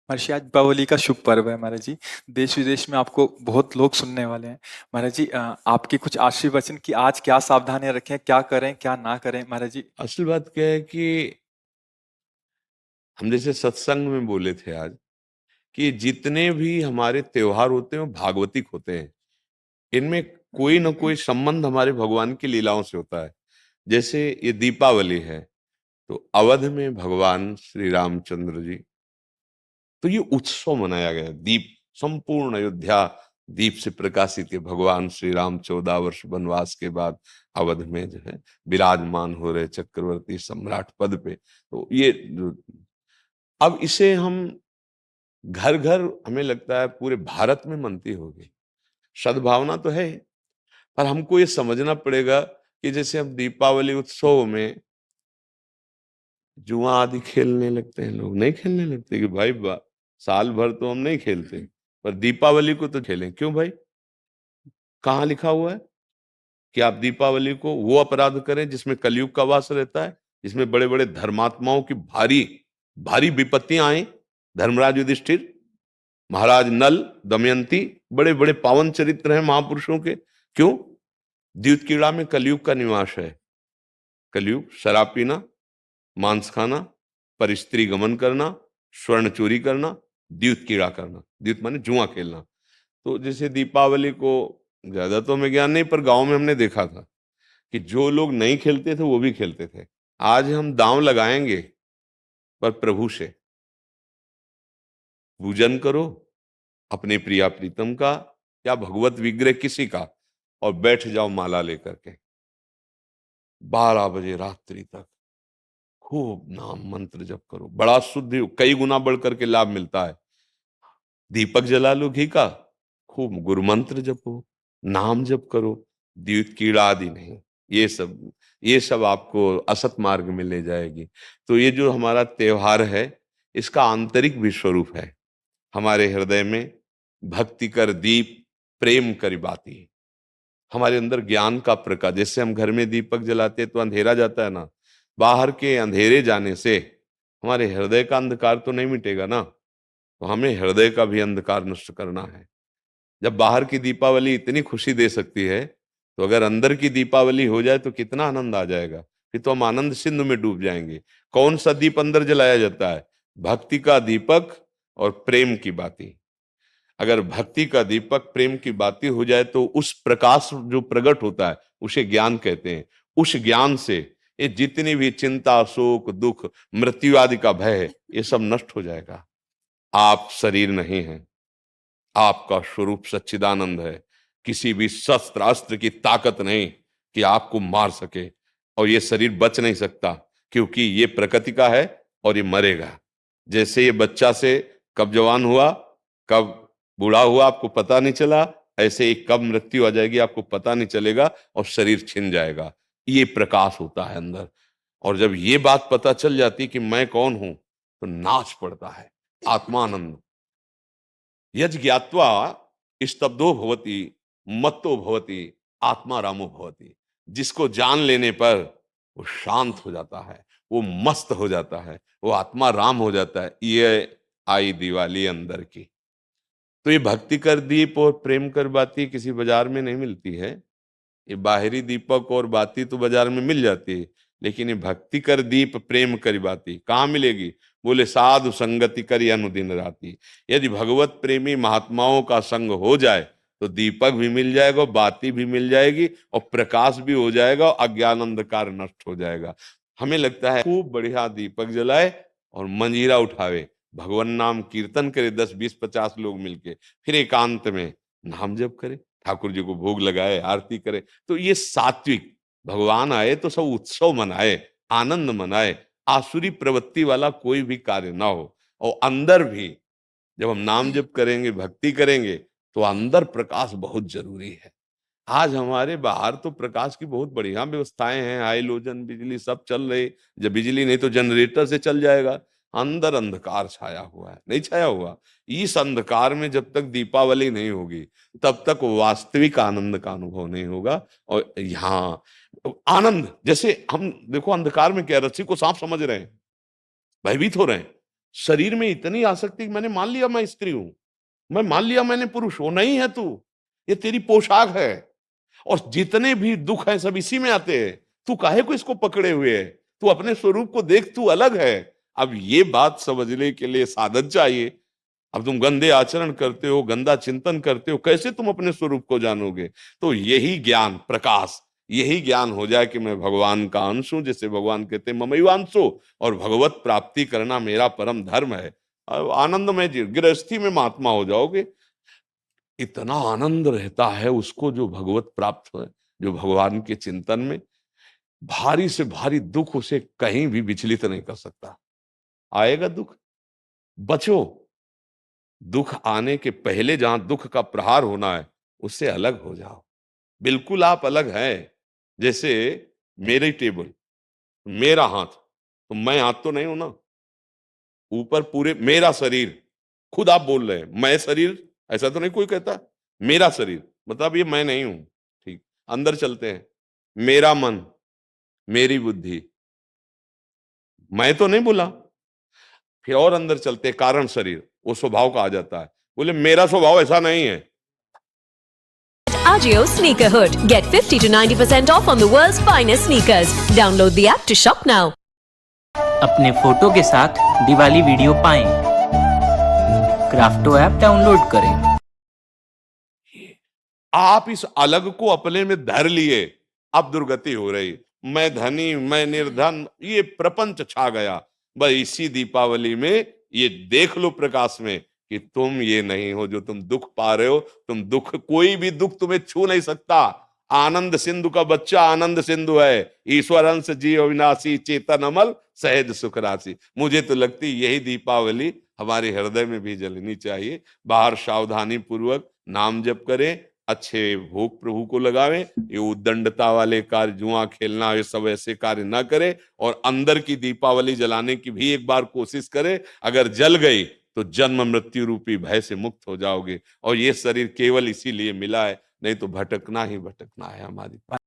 महर्षि आज दीपावली का शुभ पर्व है महाराज जी। देश विदेश में आपको बहुत लोग सुनने वाले हैं। महाराज जी आपके कुछ आशीर्वचन कि आज क्या सावधानियां रखें, क्या करें क्या ना करें महाराज जी। असल बात क्या है कि हम जैसे सत्संग में बोले थे आज कि जितने भी हमारे त्योहार होते हैं वो भागवतिक होते हैं। इनमें कोई ना कोई संबंध हमारे भगवान की लीलाओं से होता है। जैसे ये दीपावली है तो अवध में भगवान श्री रामचंद्र जी, तो ये उत्सव मनाया गया। दीप, संपूर्ण अयोध्या दीप से प्रकाशित है। भगवान श्री राम 14 वर्ष वनवास के बाद अवध में जो है विराजमान हो रहे चक्रवर्ती सम्राट पद पे। तो ये अब इसे हम घर घर, हमें लगता है पूरे भारत में मनती होगी। सद्भावना तो है, पर हमको ये समझना पड़ेगा कि जैसे हम दीपावली उत्सव में जुआ आदि खेलने लगते हैं, लोग नहीं खेलने लगते कि भाई साल भर तो हम नहीं खेलते, पर दीपावली को तो खेलें। क्यों भाई? कहाँ लिखा हुआ है कि आप दीपावली को वो अपराध करें जिसमें कलयुग का वास रहता है, जिसमें बड़े बड़े धर्मात्माओं की भारी भारी विपत्तियां आई। धर्मराज युधिष्ठिर, महाराज नल, दमयंती, बड़े बड़े पावन चरित्र हैं महापुरुषों के। क्यों? द्यूत कीड़ा में कलयुग का निवास है। कलयुग शराब पीना, मांस खाना, पर स्त्री गमन करना, स्वर्ण चोरी करना, द्यूत कीड़ा करना। द्यूत माने जुआ खेलना। तो जैसे दीपावली को, ज्यादा तो हमें ज्ञान नहीं, पर गांव में हमने देखा था कि जो लोग नहीं खेलते थे वो भी खेलते थे। आज हम दांव लगाएंगे, पर प्रभु से पूजन करो, अपने प्रिया प्रीतम का या भगवत विग्रह किसी का, और बैठ जाओ माला लेकर के 12 बजे रात्रि तक खूब नाम मंत्र जप करो। बड़ा शुद्ध, कई गुना बढ़ करके लाभ मिलता है। दीपक जला लो घी का, खूब गुरु मंत्र जपो, नाम जप करो, द्यूत कीड़ा आदि नहीं। ये सब आपको असत मार्ग में ले जाएगी। तो ये जो हमारा त्योहार है, इसका आंतरिक भी स्वरूप है। हमारे हृदय में भक्ति कर दीप, प्रेम कर बाती। हमारे अंदर ज्ञान का प्रकाश, जैसे हम घर में दीपक जलाते हैं तो अंधेरा जाता है ना, बाहर के अंधेरे जाने से हमारे हृदय का अंधकार तो नहीं मिटेगा ना। तो हमें हृदय का भी अंधकार नष्ट करना है। जब बाहर की दीपावली इतनी खुशी दे सकती है, तो अगर अंदर की दीपावली हो जाए तो कितना आनंद आ जाएगा। फिर तो हम आनंद सिंधु में डूब जाएंगे। कौन सा दीप अंदर जलाया जाता है? भक्ति का दीपक और प्रेम की बाती। अगर भक्ति का दीपक प्रेम की बाती हो जाए तो उस प्रकाश जो प्रकट होता है उसे ज्ञान कहते हैं। उस ज्ञान से ये जितनी भी चिंता, शोक, दुख, मृत्यु आदि का भय है, ये सब नष्ट हो जाएगा। आप शरीर नहीं हैं, आपका स्वरूप सच्चिदानंद है। किसी भी शस्त्र अस्त्र की ताकत नहीं कि आपको मार सके। और ये शरीर बच नहीं सकता, क्योंकि ये प्रकृति का है और ये मरेगा। जैसे ये बच्चा से कब जवान हुआ, कब बूढ़ा हुआ, आपको पता नहीं चला, ऐसे ही कब मृत्यु आ जाएगी आपको पता नहीं चलेगा, और शरीर छिन जाएगा। ये प्रकाश होता है अंदर। और जब ये बात पता चल जाती कि मैं कौन हूं, तो नाच पड़ता है आत्मानंद। यज ज्ञात्वा स्तब्धो भवति, मत्तो भवति, आत्मा रामो भवति। जिसको जान लेने पर वो शांत हो जाता है, वो मस्त हो जाता है, वो आत्मा राम हो जाता है। ये आई दिवाली अंदर की। तो ये भक्ति कर दीप और प्रेम कर बाती किसी बाजार में नहीं मिलती है। ये बाहरी दीपक और बाती तो बाजार में मिल जाती है, लेकिन ये भक्ति कर दीप प्रेम कर बाती कहाँ मिलेगी? बोले साधु संगति करी अनुदिन राती। यदि भगवत प्रेमी महात्माओं का संग हो जाए तो दीपक भी मिल जाएगा, बाती भी मिल जाएगी, और प्रकाश भी हो जाएगा, और अज्ञान अंधकार नष्ट हो जाएगा। हमें लगता है खूब बढ़िया दीपक जलाए और मंजीरा उठावे, भगवान नाम कीर्तन करे 10 20 50 लोग मिलके, फिर एकांत में नाम जप करे, ठाकुर जी को भोग लगाए, आरती करे। तो ये सात्विक, भगवान आए तो सब उत्सव मनाए, आनंद मनाए, आसुरी प्रवृत्ति वाला कोई भी कार्य ना हो। और अंदर भी जब हम नाम जप करेंगे, भक्ति करेंगे, तो अंदर प्रकाश बहुत जरूरी है। आज हमारे बाहर तो प्रकाश की बहुत बढ़िया व्यवस्थाएं हैं, हाइलोजन बिजली सब चल रही। जब बिजली नहीं तो जनरेटर से चल जाएगा। अंदर अंधकार छाया हुआ है, नहीं छाया हुआ? इस अंधकार में जब तक दीपावली नहीं होगी, तब तक वास्तविक आनंद का अनुभव नहीं होगा। और यहाँ आनंद, जैसे हम देखो अंधकार में क्या, रस्सी को सांप समझ रहे हैं, भयभीत हो रहे हैं। शरीर में इतनी आसक्ति, मैंने मान लिया मैं स्त्री हूं, मैं मान लिया मैंने पुरुष हूं, नहीं है तू, ये तेरी पोशाक है, और जितने भी दुख हैं सब इसी में आते हैं, तू काहे को इसको पकड़े हुए है, तू अपने स्वरूप को देख, तू अलग है। अब ये बात समझने के लिए साधन चाहिए। अब तुम गंदे आचरण करते हो, गंदा चिंतन करते हो, कैसे तुम अपने स्वरूप को जानोगे? तो यही ज्ञान प्रकाश, यही ज्ञान हो जाए कि मैं भगवान का अंश हूं, जैसे भगवान कहते हैं ममैवांशो, और भगवत प्राप्ति करना मेरा परम धर्म है। अब आनंदमय जी गृहस्थी में महात्मा हो जाओगे, इतना आनंद रहता है उसको जो भगवत प्राप्त है, जो भगवान के चिंतन में, भारी से भारी दुख उसे कहीं भी विचलित नहीं कर सकता। आएगा दुख, बचो, दुख आने के पहले जहां दुख का प्रहार होना है उससे अलग हो जाओ। बिल्कुल आप अलग हैं। जैसे मेरी टेबल, मेरा हाथ, तो मैं हाथ तो नहीं हूं ना, ऊपर पूरे मेरा शरीर, खुद आप बोल रहे हैं मैं शरीर, ऐसा तो नहीं कोई कहता, मेरा शरीर मतलब ये मैं नहीं हूं। ठीक, अंदर चलते हैं, मेरा मन, मेरी बुद्धि, मैं तो नहीं बोला। फिर और अंदर चलते हैं, कारण शरीर, वो स्वभाव का आ जाता है, बोले मेरा स्वभाव ऐसा नहीं है। Agio Sneakerhood. Get 50 to 90% off on the world's finest sneakers. Download the app to shop now. अपने फोटो के साथ दिवाली वीडियो पाएं। क्राफ्टो ऐप डाउनलोड करें। आप इस अलग को अपने में धर लिए, अब दुर्गति हो रही। मैं धनी, मैं निर्धन, ये प्रपंच छा गया। बस इसी दीपावली में ये देख लो प्रकाश में कि तुम ये नहीं हो जो तुम दुख पा रहे हो। तुम दुख, कोई भी दुख तुम्हें छू नहीं सकता। आनंद सिंधु का बच्चा आनंद सिंधु है। ईश्वर अंश जीव अविनाशी, चेतन अमल, सहज सुख राशि। मुझे तो लगती यही दीपावली हमारे हृदय में भी जलनी चाहिए। बाहर सावधानी पूर्वक नाम जप करें, अच्छे भोग प्रभु को लगावें, ये उद्दंडता वाले कार्य, जुआ खेलना, ये सब ऐसे कार्य ना करें, और अंदर की दीपावली जलाने की भी एक बार कोशिश करें। अगर जल गई तो जन्म मृत्यु रूपी भय से मुक्त हो जाओगे। और ये शरीर केवल इसीलिए मिला है, नहीं तो भटकना ही भटकना है हमारी।